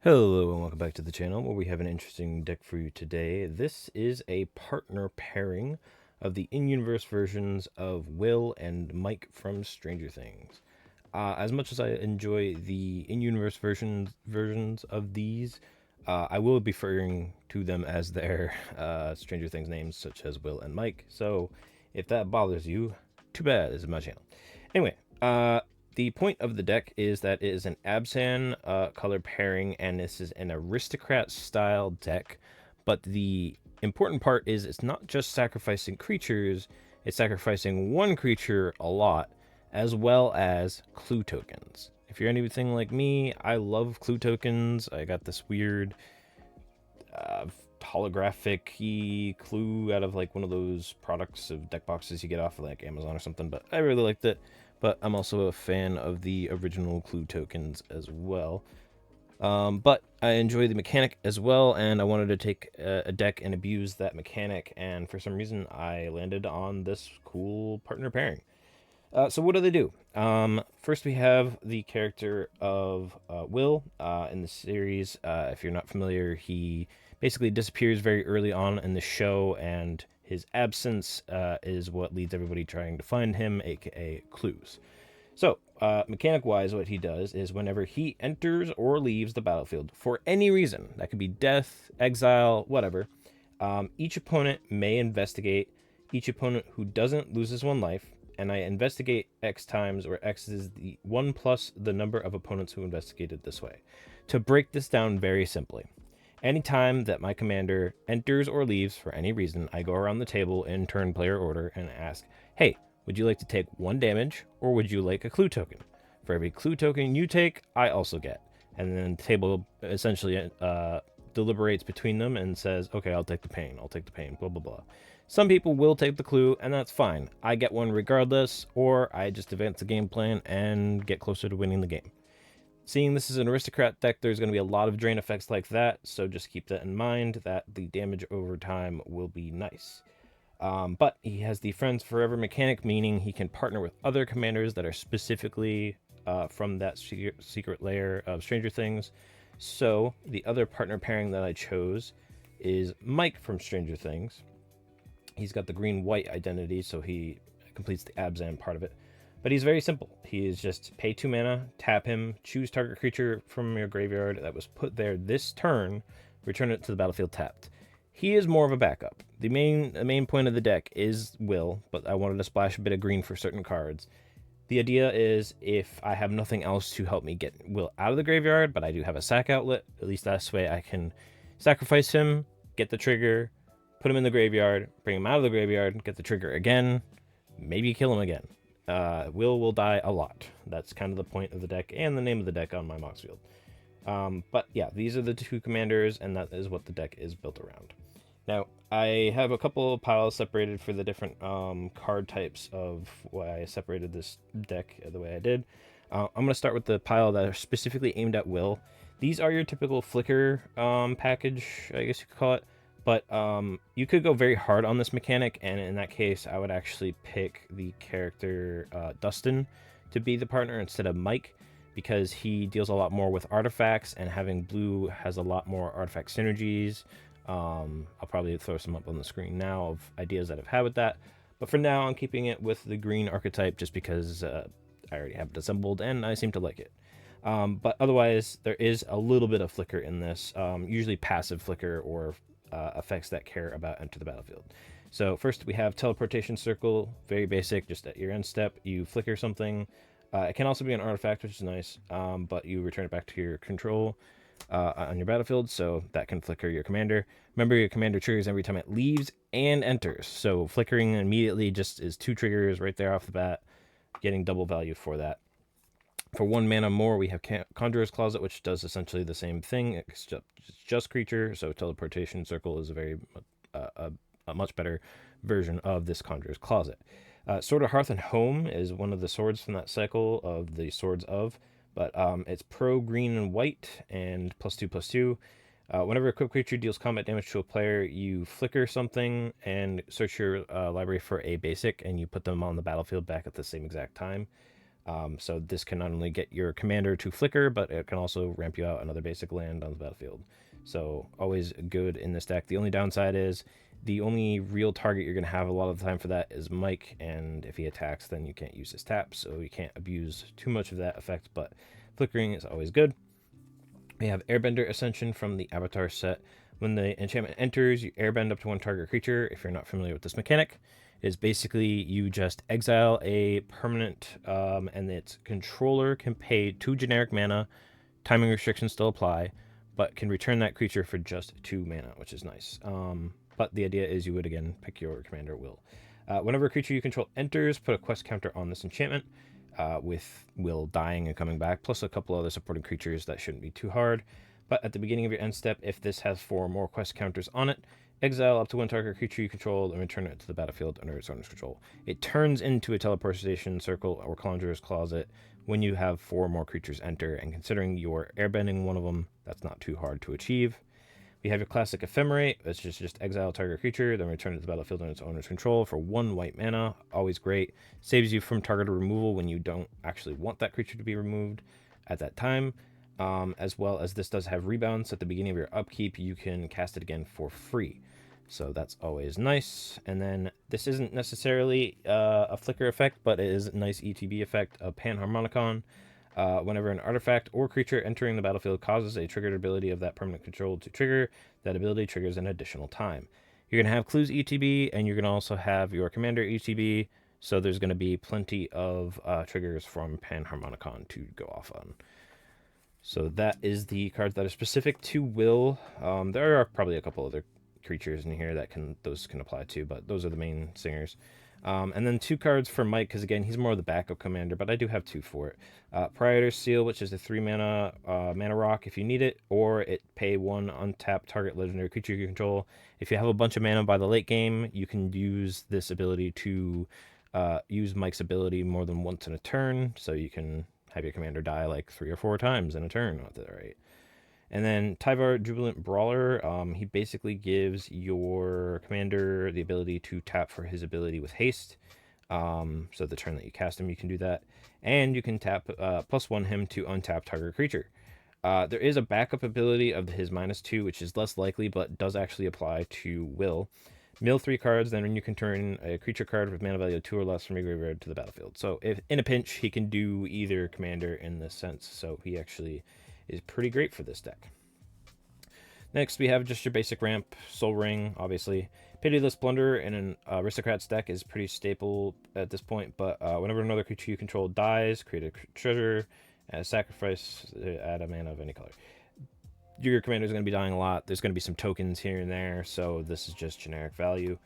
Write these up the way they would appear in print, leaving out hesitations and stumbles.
Hello and welcome back to the channel where we have an interesting deck for you today. This is a partner pairing of the in-universe versions of Will and Mike from Stranger Things. As much as I enjoy the in-universe versions of these, I will be referring to them as their Stranger Things names, such as Will and Mike. So if that bothers you, too bad. This is my channel. Anyway, the point of the deck is that it is an Absan color pairing, and this is an aristocrat style deck. But the important part is it's not just sacrificing creatures, it's sacrificing one creature a lot, as well as clue tokens. If you're anything like me, I love clue tokens. I got this weird holographic clue out of like one of those products of deck boxes you get off of like Amazon or something, but I really liked it. But I'm also a fan of the original clue tokens as well. But I enjoy the mechanic as well, and I wanted to take a deck and abuse that mechanic, and for some reason I landed on this cool partner pairing. So what do they do? First, we have the character of Will in the series. If you're not familiar, he basically disappears very early on in the show, and his absence is what leads everybody trying to find him, aka clues. So, mechanic-wise, what he does is whenever he enters or leaves the battlefield for any reason, that could be death, exile, whatever, each opponent may investigate. Each opponent who doesn't loses one life, and I investigate X times, where X is the 1 plus the number of opponents who investigated this way. To break this down very simply, anytime that my commander enters or leaves for any reason, I go around the table in turn player order and ask, hey, would you like to take 1 damage, or would you like a clue token? For every clue token you take, I also get. And then the table essentially deliberates between them and says, okay, I'll take the pain, blah, blah, blah. Some people will take the clue, and that's fine. I get one regardless, or I just advance the game plan and get closer to winning the game. Seeing this is an aristocrat deck, there's going to be a lot of drain effects like that, so just keep that in mind, that the damage over time will be nice. But he has the Friends Forever mechanic, meaning he can partner with other commanders that are specifically from that secret layer of Stranger Things. So the other partner pairing that I chose is Mike from Stranger Things. He's got the green-white identity, so he completes the Abzan part of it. But he's very simple. He is just pay 2 mana, tap him, choose target creature from your graveyard that was put there this turn, return it to the battlefield tapped. He is more of a backup. The main point of the deck is Will, but I wanted to splash a bit of green for certain cards. The idea is if I have nothing else to help me get Will out of the graveyard, but I do have a sack outlet, at least this way I can sacrifice him, get the trigger, put him in the graveyard, bring him out of the graveyard, get the trigger again, maybe kill him again. Will die a lot. That's kind of the point of the deck and the name of the deck on my Mox Field. But yeah, these are the 2 commanders, and that is what the deck is built around. Now, I have a couple of piles separated for the different card types of why I separated this deck the way I did. I'm going to start with the pile that are specifically aimed at Will. These are your typical flicker package, I guess you could call it. But you could go very hard on this mechanic, and in that case, I would actually pick the character Dustin to be the partner instead of Mike, because he deals a lot more with artifacts, and having blue has a lot more artifact synergies. I'll probably throw some up on the screen now of ideas that I've had with that. But for now, I'm keeping it with the green archetype just because I already have it assembled, and I seem to like it. But otherwise, there is a little bit of flicker in this, usually passive flicker or effects that care about enter the battlefield. So first we have teleportation circle, very basic, just at your end step, you flicker something. It can also be an artifact, which is nice, but you return it back to your control on your battlefield, so that can flicker your commander. Remember, your commander triggers every time it leaves and enters, so flickering immediately just is 2 triggers right there off the bat, getting double value for that. For 1 mana more, we have Conjurer's Closet, which does essentially the same thing. It's just creature, so Teleportation Circle is a much better version of this Conjurer's Closet. Sword of Hearth and Home is one of the swords from that cycle of the Swords of, but it's pro green and white and +2/+2. Whenever a equipped creature deals combat damage to a player, you flicker something and search your library for a basic, and you put them on the battlefield back at the same exact time. So this can not only get your commander to flicker, but it can also ramp you out another basic land on the battlefield. So always good in this deck. The only downside is the only real target you're going to have a lot of the time for that is Mike, and if he attacks, then you can't use his tap, so you can't abuse too much of that effect, but flickering is always good. We have Airbender Ascension from the Avatar set. When the enchantment enters, you airbend up to one target creature. If you're not familiar with this mechanic, is basically you just exile a permanent, and its controller can pay 2 generic mana. Timing restrictions still apply, but can return that creature for just 2 mana, which is nice. But the idea is you would, again, pick your commander, Will. Whenever a creature you control enters, put a quest counter on this enchantment, with Will dying and coming back, plus a couple other supporting creatures that shouldn't be too hard. But at the beginning of your end step, if this has 4 or more quest counters on it, exile up to one target creature you control and return it to the battlefield under its owner's control. It turns into a teleportation circle or conjurer's closet when you have 4 or more creatures enter, and considering you're airbending one of them, that's not too hard to achieve. We have your classic Ephemerate, which is just exile target creature, then return it to the battlefield under its owner's control for 1 white mana. Always great. Saves you from target removal when you don't actually want that creature to be removed at that time. As well as this does have rebounds. So at the beginning of your upkeep, you can cast it again for free. So that's always nice. And then this isn't necessarily a flicker effect, but it is a nice ETB effect of Panharmonicon. Whenever an artifact or creature entering the battlefield causes a triggered ability of that permanent control to trigger, that ability triggers an additional time. You're going to have Clues ETB, and you're going to also have your Commander ETB, so there's going to be plenty of triggers from Panharmonicon to go off on. So that is the cards that are specific to Will. There are probably a couple other creatures in here that those can apply to, but those are the main singers. And then 2 cards for Mike, because again, he's more of the backup commander, but I do have 2 for it. Praetor's Seal, which is a 3 mana mana rock if you need it, or it pay 1 untapped target legendary creature you control. If you have a bunch of mana by the late game, you can use this ability to use Mike's ability more than once in a turn, so you can have your commander die like 3 or 4 times in a turn with it, right? And then Tyvar Jubilant Brawler, he basically gives your commander the ability to tap for his ability with haste. So the turn that you cast him, you can do that. And you can tap +1 him to untap target creature. There is a backup ability of his -2, which is less likely, but does actually apply to Will. Mill 3 cards, then you can turn a creature card with mana value 2 or less from your graveyard to the battlefield. So if in a pinch, he can do either commander in this sense. So he actually is pretty great for this deck. Next, we have just your basic ramp, Soul Ring, obviously. Pitiless Plunder in an Aristocrats deck is pretty staple at this point, but whenever another creature you control dies, create a treasure, sacrifice, add a mana of any color. Your commander is going to be dying a lot. There's going to be some tokens here and there, so this is just generic value.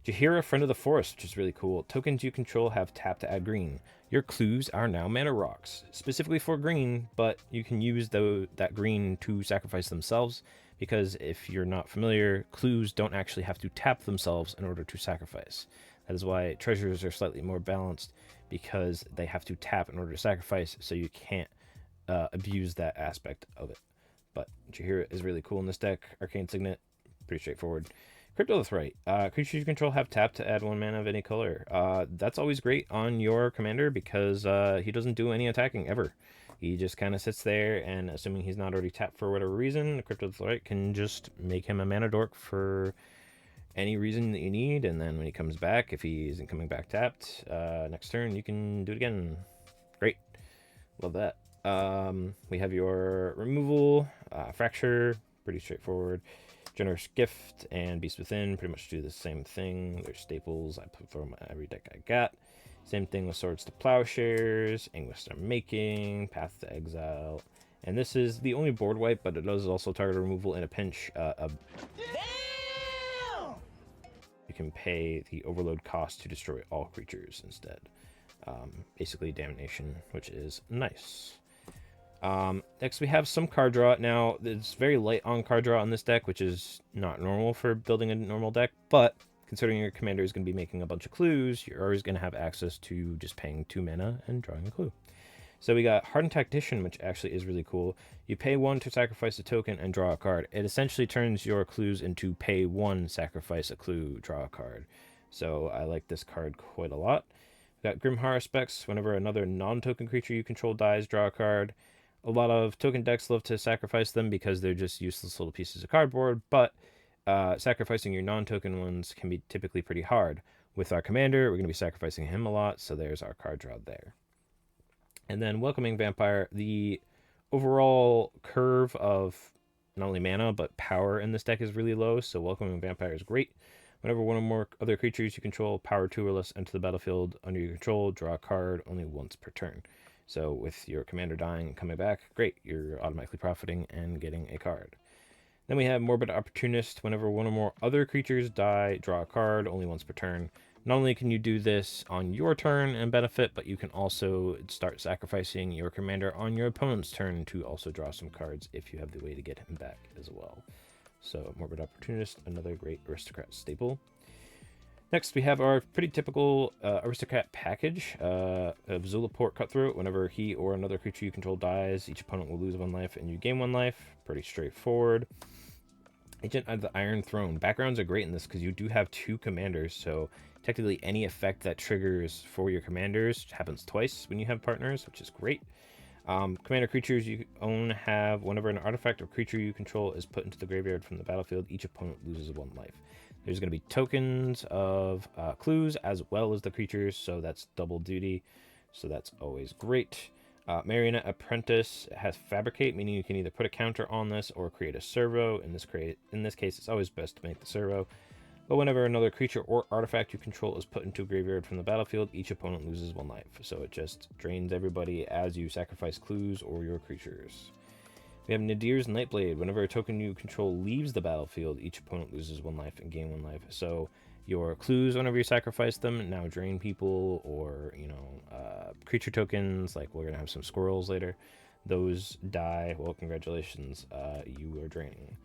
Jahira, Friend of the Forest, which is really cool. Tokens you control have tap to add green. Your clues are now mana rocks, specifically for green, but you can use that green to sacrifice themselves, because if you're not familiar, clues don't actually have to tap themselves in order to sacrifice. That is why treasures are slightly more balanced, because they have to tap in order to sacrifice, so you can't abuse that aspect of it. But Jahira is really cool in this deck. Arcane Signet, pretty straightforward. Cryptolithrite. Creatures you control have tap to add 1 mana of any color. That's always great on your commander because he doesn't do any attacking ever. He just kind of sits there, and assuming he's not already tapped for whatever reason, Cryptolithrite can just make him a mana dork for any reason that you need, and then when he comes back, if he isn't coming back tapped, next turn you can do it again. Great. Love that. We have your removal, Fracture, pretty straightforward. Generous Gift and Beast Within pretty much do the same thing. They're staples. I put from every deck I got. Same thing with Swords to Plowshares, Anguish Making, Path to Exile. And this is the only board wipe, but it does also target removal in a pinch. You can pay the overload cost to destroy all creatures instead. Basically Damnation, which is nice. Next we have some card draw. Now it's very light on card draw on this deck, which is not normal for building a normal deck, but considering your commander is going to be making a bunch of clues, you're always going to have access to just paying 2 mana and drawing a clue. So we got Hardened Tactician, which actually is really cool. You pay 1 to sacrifice a token and draw a card. It essentially turns your clues into pay 1, sacrifice a clue, draw a card. So I like this card quite a lot. We've got Grimhar specs. Whenever another non-token creature you control dies, draw a card. A lot of token decks love to sacrifice them because they're just useless little pieces of cardboard, but sacrificing your non-token ones can be typically pretty hard. With our commander, we're going to be sacrificing him a lot, so there's our card draw there. And then Welcoming Vampire, the overall curve of not only mana, but power in this deck is really low, so Welcoming Vampire is great. Whenever one or more other creatures you control, power 2 or less, enter the battlefield under your control, draw a card only once per turn. So with your commander dying and coming back, great, you're automatically profiting and getting a card. Then we have Morbid Opportunist. Whenever one or more other creatures die, draw a card only once per turn. Not only can you do this on your turn and benefit, but you can also start sacrificing your commander on your opponent's turn to also draw some cards if you have the way to get him back as well. So Morbid Opportunist, another great Aristocrat staple. Next, we have our pretty typical Aristocrat package of Zulaport Cutthroat. Whenever he or another creature you control dies, each opponent will lose 1 life and you gain 1 life. Pretty straightforward. Agent of the Iron Throne. Backgrounds are great in this because you do have 2 commanders, so technically any effect that triggers for your commanders happens twice when you have partners, which is great. Commander creatures you own have, whenever an artifact or creature you control is put into the graveyard from the battlefield, each opponent loses 1 life. There's going to be tokens of clues as well as the creatures, so that's double duty, so that's always great. Marionette Apprentice has Fabricate, meaning you can either put a counter on this or create a servo. In this case, it's always best to make the servo. But whenever another creature or artifact you control is put into a graveyard from the battlefield, each opponent loses 1 life. So it just drains everybody as you sacrifice clues or your creatures. We have Nadir's Nightblade. Whenever a token you control leaves the battlefield, each opponent loses 1 life and gain 1 life. So your clues, whenever you sacrifice them, now drain people, or creature tokens, like we're gonna have some squirrels later, those die. Well, congratulations, you are draining.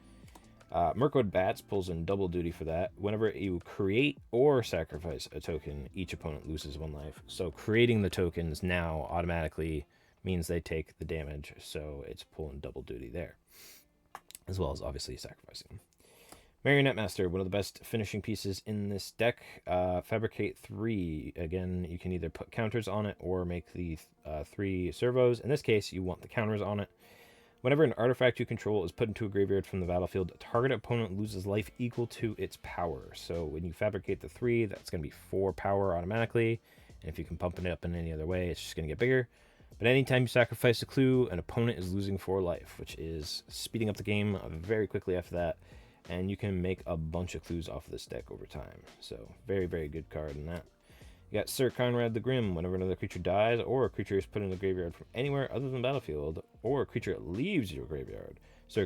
Mirkwood Bats pulls in double duty for that. Whenever you create or sacrifice a token, each opponent loses 1 life. So creating the tokens now automatically means they take the damage, so it's pulling double duty there, as well as obviously sacrificing them. Marionette Master, one of the best finishing pieces in this deck. Fabricate 3. Again, you can either put counters on it or make the 3 servos. In this case, you want the counters on it. Whenever an artifact you control is put into a graveyard from the battlefield, a target opponent loses life equal to its power. So when you fabricate the 3, that's going to be 4 power automatically. And if you can pump it up in any other way, it's just going to get bigger. But anytime you sacrifice a clue, an opponent is losing 4 life, which is speeding up the game very quickly after that. And you can make a bunch of clues off of this deck over time. So very, very good card in that. You got Sir Conrad the Grim. Whenever another creature dies, or a creature is put in the graveyard from anywhere other than the battlefield, or a creature leaves your graveyard, Sir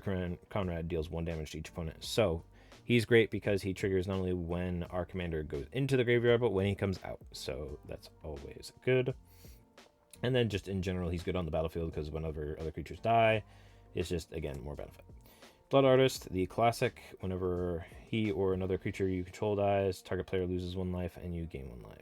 Conrad deals 1 damage to each opponent. So he's great because he triggers not only when our commander goes into the graveyard, but when he comes out. So that's always good. And then just in general, he's good on the battlefield because whenever other creatures die, it's just, again, more benefit. Blood Artist, the classic. Whenever he or another creature you control dies, target player loses 1 life and you gain 1 life.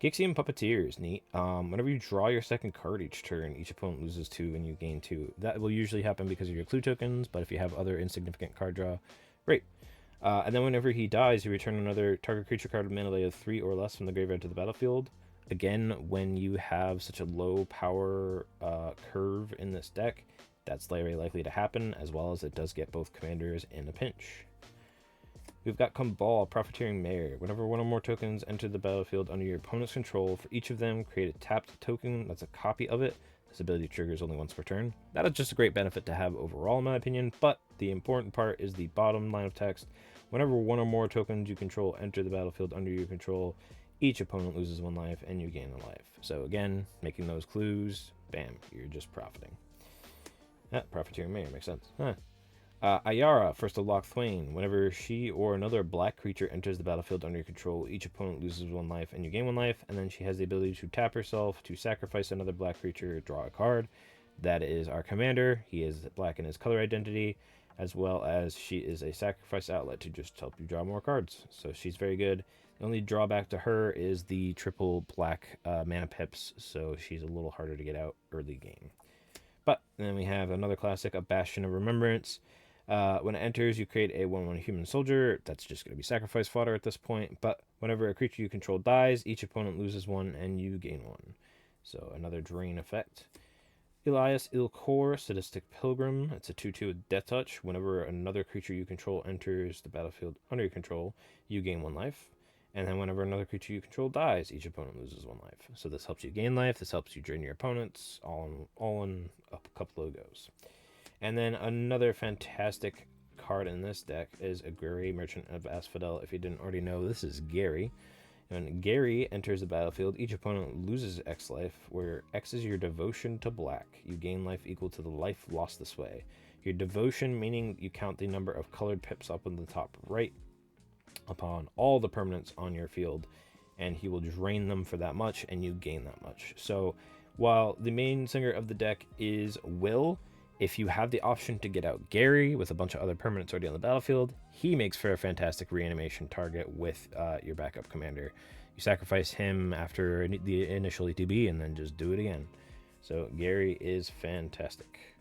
Gixian Puppeteer is neat. Whenever you draw your second card each turn, each opponent loses 2 and you gain 2. That will usually happen because of your clue tokens, but if you have other insignificant card draw, great. And then whenever he dies, you return another target creature card with mana value of 3 or less from the graveyard to the battlefield. Again, when you have such a low power curve in this deck, that's very likely to happen, as well as it does get both commanders in a pinch. We've got Kumbal, Profiteering Mayor. Whenever one or more tokens enter the battlefield under your opponent's control, for each of them, create a tapped token that's a copy of it. This ability triggers only once per turn. That is just a great benefit to have overall, in my opinion, but the important part is the bottom line of text. Whenever one or more tokens you control enter the battlefield under your control, each opponent loses 1 life and you gain a life. So again, making those clues, bam, you're just profiting. Profiteering Mayor makes sense. Ayara, First of Loch Thwain. Whenever she or another black creature enters the battlefield under your control, each opponent loses 1 life and you gain 1 life, and then she has the ability to tap herself to sacrifice another black creature, draw a card. That is our commander. He is black in his color identity, as well as she is a sacrifice outlet to just help you draw more cards. So she's very good. The only drawback to her is the triple black mana pips, so she's a little harder to get out early game. But then we have another classic, A Bastion of Remembrance. When it enters, you create a 1/1 human soldier. That's just going to be sacrifice fodder at this point. But whenever a creature you control dies, each opponent loses 1 and you gain 1. So another drain effect. Elias Ilkor, Sadistic Pilgrim. It's a 2/2 with Death Touch. Whenever another creature you control enters the battlefield under your control, you gain 1 life. And then whenever another creature you control dies, each opponent loses 1 life. So this helps you gain life. This helps you drain your opponents. All in a couple of goes. And then another fantastic card in this deck is a Gary, Merchant of Asphodel. If you didn't already know, this is Gary. When Gary enters the battlefield, each opponent loses X life, where X is your devotion to black. You gain life equal to the life lost this way. Your devotion, meaning you count the number of colored pips up in the top right upon all the permanents on your field, and he will drain them for that much, and you gain that much. So while the main singer of the deck is Will, if you have the option to get out Gary with a bunch of other permanents already on the battlefield, he makes for a fantastic reanimation target with your backup commander. You sacrifice him after the initial ETB and then just do it again. So Gary is fantastic.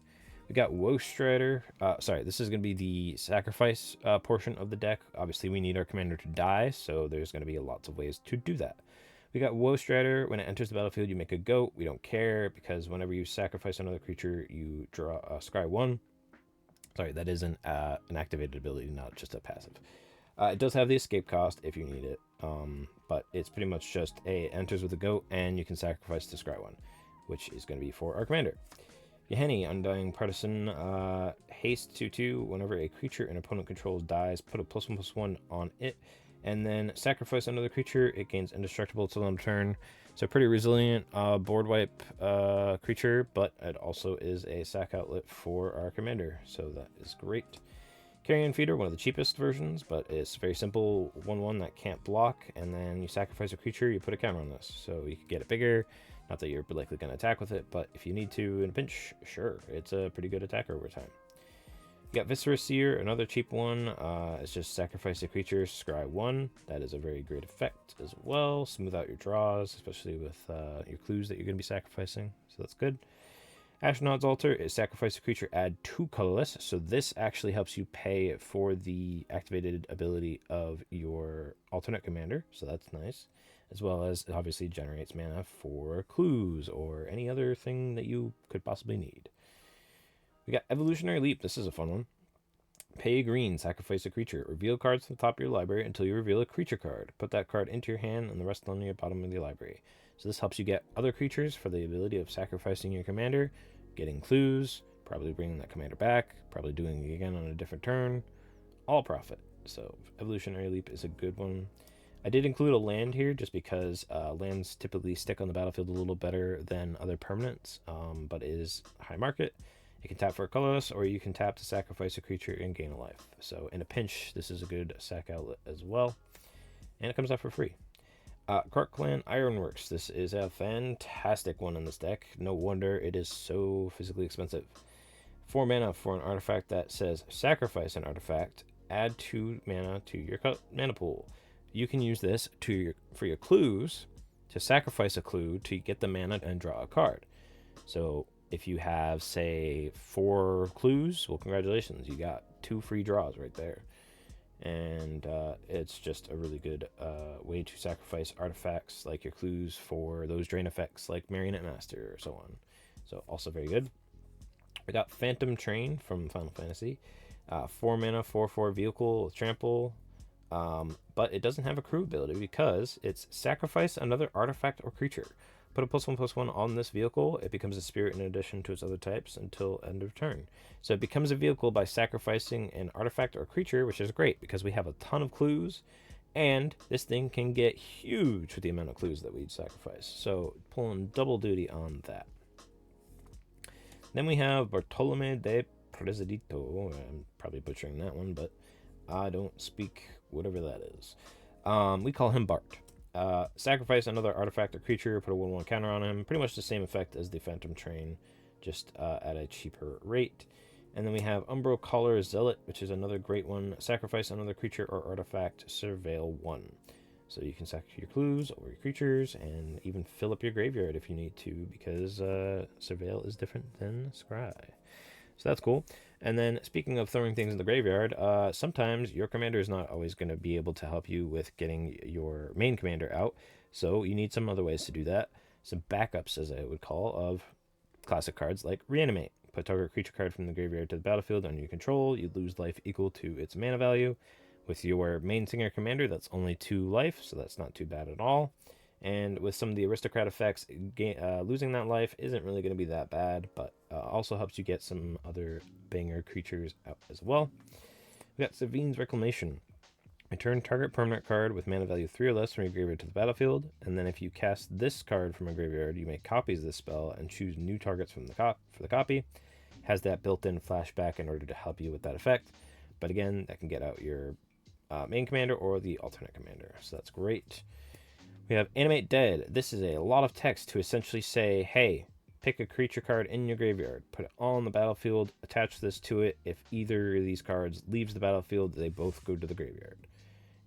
We got Woestrider. Sorry, this is going to be the sacrifice portion of the deck. Obviously, we need our commander to die, so there's going to be lots of ways to do that. We got Woestrider. When it enters the battlefield, you make a goat. We don't care, because whenever you sacrifice another creature, you draw a scry 1. Sorry, that is an activated ability, not just a passive. It does have the escape cost if you need it, but it's pretty much just enters with a goat, and you can sacrifice the scry 1, which is going to be for our commander. Yeheni, Undying Partisan, haste 2/2. Whenever a creature an opponent controls dies, put a +1/+1 on it, and then sacrifice another creature. It gains indestructible till end of turn. So pretty resilient board wipe creature, but it also is a sack outlet for our commander, so that is great. Carrion Feeder, one of the cheapest versions, but it's very simple 1/1 that can't block, and then you sacrifice a creature, you put a counter on this, so you can get it bigger. Not that you're likely going to attack with it, but if you need to in a pinch, sure, it's a pretty good attacker over time. You got Viscera Seer, another cheap one. It's just sacrifice a creature, scry 1. That is a very great effect as well. Smooth out your draws, especially with your clues that you're going to be sacrificing, so that's good. Astronaut's Altar is sacrifice a creature, add 2 colorless, so this actually helps you pay for the activated ability of your alternate commander, so that's nice. As well as it obviously generates mana for clues or any other thing that you could possibly need. We got Evolutionary Leap. This is a fun one. Pay green, sacrifice a creature. Reveal cards from the top of your library until you reveal a creature card. Put that card into your hand and the rest on the bottom of your library. So this helps you get other creatures for the ability of sacrificing your commander, getting clues, probably bringing that commander back, probably doing it again on a different turn. All profit. So Evolutionary Leap is a good one. I did include a land here just because lands typically stick on the battlefield a little better than other permanents, but it is high market. You can tap for a colorless, or you can tap to sacrifice a creature and gain a life. So in a pinch, this is a good sack outlet as well. And it comes out for free. Clan Ironworks. This is a fantastic one in this deck. No wonder it is so physically expensive. 4 mana for an artifact that says sacrifice an artifact, add 2 mana to your mana pool. You can use this for your clues, to sacrifice a clue to get the mana and draw a card. So if you have, say, 4 clues, well, congratulations, you got 2 free draws right there. And it's just a really good way to sacrifice artifacts like your clues for those drain effects like Marionette Master or so on. So also very good. I got Phantom Train from Final Fantasy. 4 mana, 4/4 vehicle with trample. But it doesn't have a crew ability because it's sacrifice another artifact or creature. Put a +1/+1 on this vehicle. It becomes a spirit in addition to its other types until end of turn. So it becomes a vehicle by sacrificing an artifact or creature, which is great because we have a ton of clues, and this thing can get huge with the amount of clues that we'd sacrifice. So pulling double duty on that. Then we have Bartolome de Presidito. I'm probably butchering that one, but I don't speak whatever that is. We call him Bart. Sacrifice another artifact or creature, put a 1/1 counter on him. Pretty much the same effect as the Phantom Train, just at a cheaper rate. And then we have Umbro Collar Zealot, which is another great one. Sacrifice another creature or artifact, surveil 1. So you can sacrifice your clues or your creatures, and even fill up your graveyard if you need to, because surveil is different than scry. So that's cool. And then, speaking of throwing things in the graveyard, sometimes your commander is not always going to be able to help you with getting your main commander out, so you need some other ways to do that. Some backups, as I would call, of classic cards like Reanimate. Put target creature card from the graveyard to the battlefield under your control. You lose life equal to its mana value. With your main Singer commander, that's only 2 life, so that's not too bad at all. And with some of the aristocrat effects, losing that life isn't really going to be that bad, but also helps you get some other banger creatures out as well. We got Savine's Reclamation. Return target permanent card with mana value 3 or less from your graveyard to the battlefield, and then if you cast this card from a graveyard, you make copies of this spell and choose new targets from for the copy. Has that built-in flashback in order to help you with that effect, but again, that can get out your main commander or the alternate commander, so that's great. We have Animate Dead. This is a lot of text to essentially say, hey, pick a creature card in your graveyard, put it on the battlefield, attach this to it. If either of these cards leaves the battlefield, they both go to the graveyard.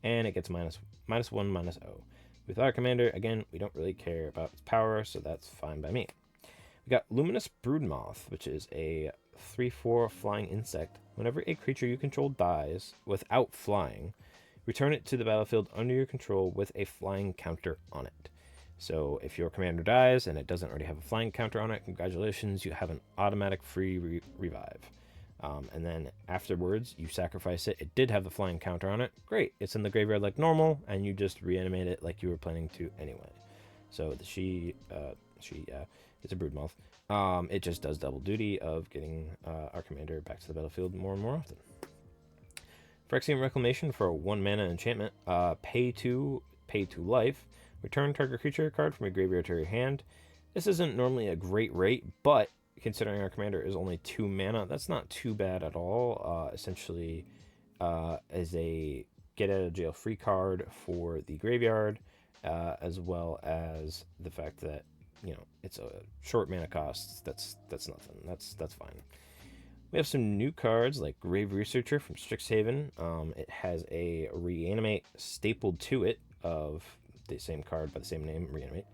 And it gets -1/-0. With our commander, again, we don't really care about its power, so that's fine by me. We got Luminous Broodmoth, which is a 3/4 flying insect. Whenever a creature you control dies without flying, return it to the battlefield under your control with a flying counter on it. So if your commander dies and it doesn't already have a flying counter on it, congratulations, you have an automatic free revive. And then afterwards, you sacrifice it. It did have the flying counter on it. Great. It's in the graveyard like normal, and you just reanimate it like you were planning to anyway. So she it's a Broodmoth. It just does double duty of getting our commander back to the battlefield more and more often. Phyrexian Reclamation for a 1 mana enchantment. Pay 2 life. Return target creature card from your graveyard to your hand. This isn't normally a great rate, but considering our commander is only 2 mana, that's not too bad at all. Essentially, as a get out of jail free card for the graveyard, as well as the fact that it's a short mana cost. That's nothing. That's fine. We have some new cards like Grave Researcher from Strixhaven. It has a Reanimate stapled to it of the same card by the same name, Reanimate.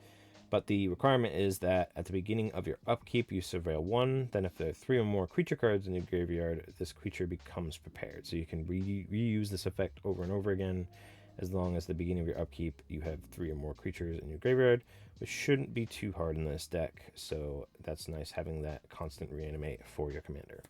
But the requirement is that at the beginning of your upkeep, you surveil 1. Then if there are 3 or more creature cards in your graveyard, this creature becomes prepared. So you can reuse this effect over and over again, as long as at the beginning of your upkeep, you have 3 or more creatures in your graveyard, which shouldn't be too hard in this deck. So that's nice having that constant Reanimate for your commander.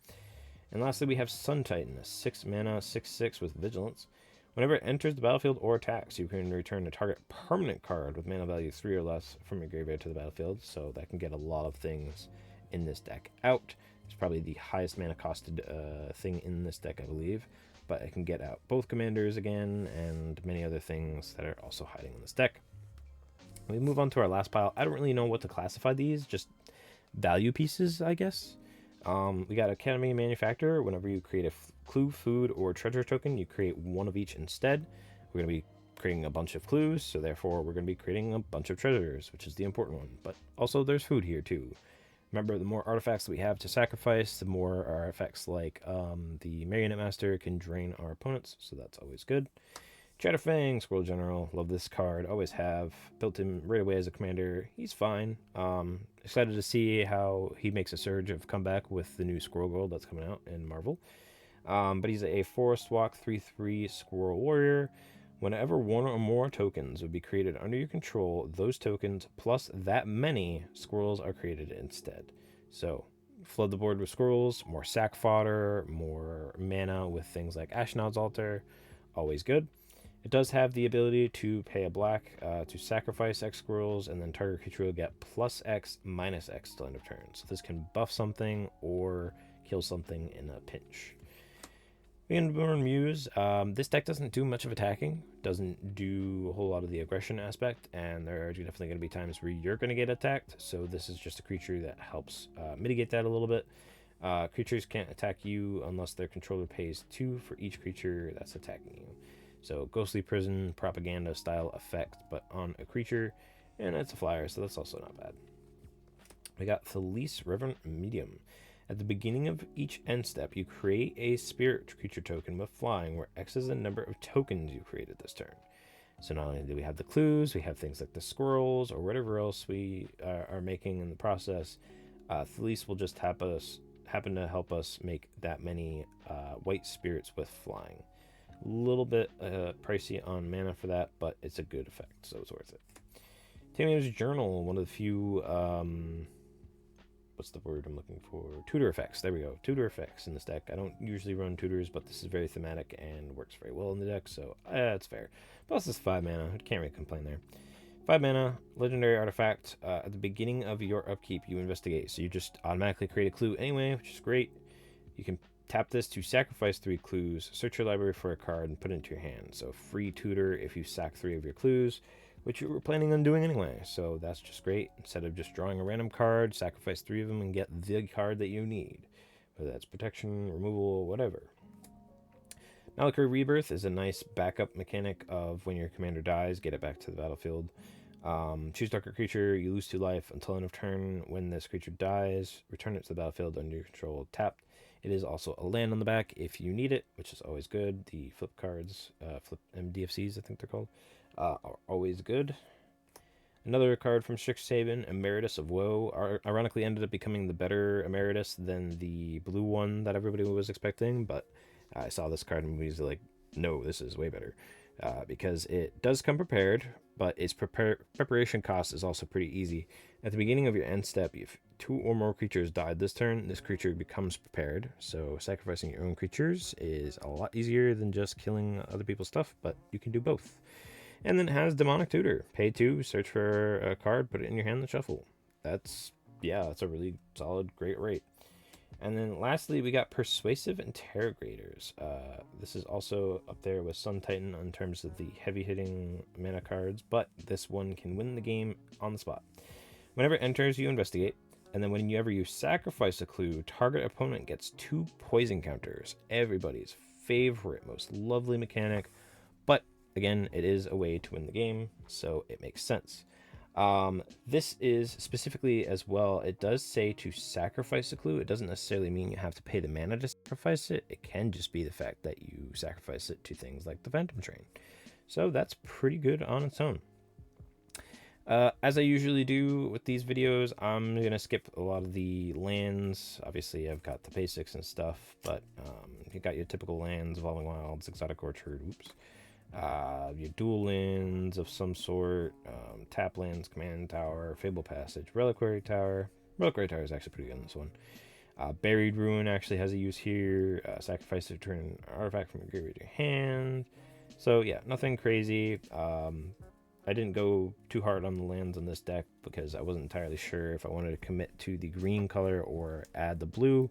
And lastly, we have Sun Titan, a 6 mana, 6/6 with Vigilance. Whenever it enters the battlefield or attacks, you can return a target permanent card with mana value 3 or less from your graveyard to the battlefield, so that can get a lot of things in this deck out. It's probably the highest mana costed thing in this deck, I believe, but it can get out both commanders again and many other things that are also hiding in this deck. We move on to our last pile. I don't really know what to classify these, just value pieces, I guess. We got Academy Manufacturer. Whenever you create a clue, food, or treasure token, you create 1 of each instead. We're going to be creating a bunch of clues, so therefore we're going to be creating a bunch of treasures, which is the important one. But also there's food here too. Remember, the more artifacts that we have to sacrifice, the more artifacts like the Marionette Master can drain our opponents, so that's always good. Chatterfang, Squirrel General, love this card, always have. Built him right away as a commander, he's fine. Excited to see how he makes a surge of comeback with the new Squirrel Gold that's coming out in Marvel. But he's a Forest Walk 3/3 Squirrel Warrior. Whenever 1 or more tokens would be created under your control, those tokens plus that many squirrels are created instead. So, flood the board with squirrels, more sack fodder, more mana with things like Ashnod's Altar, always good. It does have the ability to pay a black to sacrifice X squirrels, and then target creature will get +X, -X till end of turn. So this can buff something or kill something in a pinch. Windborn Muse. This deck doesn't do much of attacking, doesn't do a whole lot of the aggression aspect, and there are definitely going to be times where you're going to get attacked, so this is just a creature that helps mitigate that a little bit. Creatures can't attack you unless their controller pays 2 for each creature that's attacking you. So Ghostly Prison, propaganda style effect, but on a creature, and it's a flyer, so that's also not bad. We got Thales Reverent Medium. At the beginning of each end step, you create a spirit creature token with flying, where X is the number of tokens you created this turn. So not only do we have the clues, we have things like the squirrels or whatever else we are making in the process. Thales will just help us happen to help us make that many white spirits with flying. A little bit pricey on mana for that, but it's a good effect, so it's worth it. Tammy's Journal, one of the few, what's the word I'm looking for? Tutor effects. There we go. Tutor effects in this deck. I don't usually run tutors, but this is very thematic and works very well in the deck, so it's fair. Plus, it's 5 mana. I can't really complain there. 5 mana, legendary artifact. At the beginning of your upkeep, you investigate. So you just automatically create a clue anyway, which is great. You can tap this to sacrifice 3 clues, search your library for a card, and put it into your hand. So free tutor if you sack 3 of your clues, which you were planning on doing anyway. So that's just great. Instead of just drawing a random card, sacrifice 3 of them and get the card that you need. Whether that's protection, removal, whatever. Malakir Rebirth is a nice backup mechanic of when your commander dies, get it back to the battlefield. Choose Darker Creature, you lose 2 life until end of turn. When this creature dies, return it to the battlefield under your control tapped. It is also a land on the back if you need it, which is always good. The flip cards, flip MDFCs, I think they're called, are always good. Another card from Strixhaven, Emeritus of Woe, ironically ended up becoming the better Emeritus than the blue one that everybody was expecting, but I saw this card and was like, no, this is way better. Because it does come prepared, but its preparation cost is also pretty easy. At the beginning of your end step, if 2 or more creatures died this turn, this creature becomes prepared. So sacrificing your own creatures is a lot easier than just killing other people's stuff, but you can do both. And then it has Demonic Tutor. Pay 2, search for a card, put it in your hand, and shuffle. That's a really solid, great rate. And then lastly, we got Persuasive Interrogators. This is also up there with Sun Titan in terms of the heavy-hitting mana cards, but this one can win the game on the spot. Whenever it enters, you investigate, and then whenever you sacrifice a clue, target opponent gets 2 poison counters. Everybody's favorite, most lovely mechanic, but again, it is a way to win the game, so it makes sense. This is specifically as well, it does say to sacrifice a clue. It doesn't necessarily mean you have to pay the mana to sacrifice it. It can just be the fact that you sacrifice it to things like the Phantom Train. So that's pretty good on its own. As I usually do with these videos, I'm going to skip a lot of the lands. Obviously, I've got the basics and stuff, but you got your typical lands, Evolving Wilds, Exotic Orchard, your dual lands of some sort, tap lands, Command Tower, Fable Passage, Reliquary Tower. Reliquary Tower is actually pretty good on this one. Buried Ruin actually has a use here. Sacrifice to return an artifact from your graveyard to your hand. So yeah, nothing crazy. I didn't go too hard on the lands on this deck because I wasn't entirely sure if I wanted to commit to the green color or add the blue,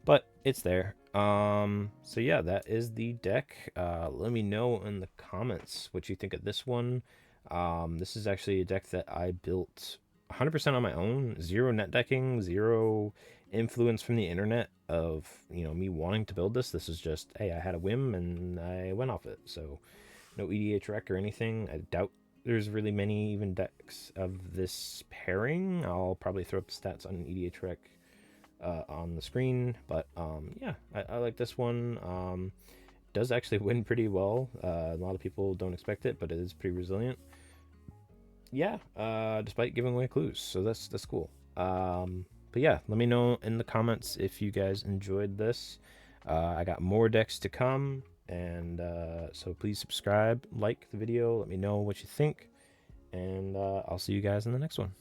but it's there. So yeah, that is the deck. Let me know in the comments what you think of this one. This is actually a deck that I built 100% on my own. 0 net decking, 0 influence from the internet of, me wanting to build this. This is just, hey, I had a whim and I went off it. So no EDH rec or anything. I doubt there's really many even decks of this pairing. I'll probably throw up the stats on EDH rec on the screen, but yeah, I like this one. Does actually win pretty well. A lot of people don't expect it, but it is pretty resilient. Yeah, despite giving away clues, so that's cool. But yeah, let me know in the comments if you guys enjoyed this. I got more decks to come, and so please subscribe, like the video, let me know what you think, and I'll see you guys in the next one.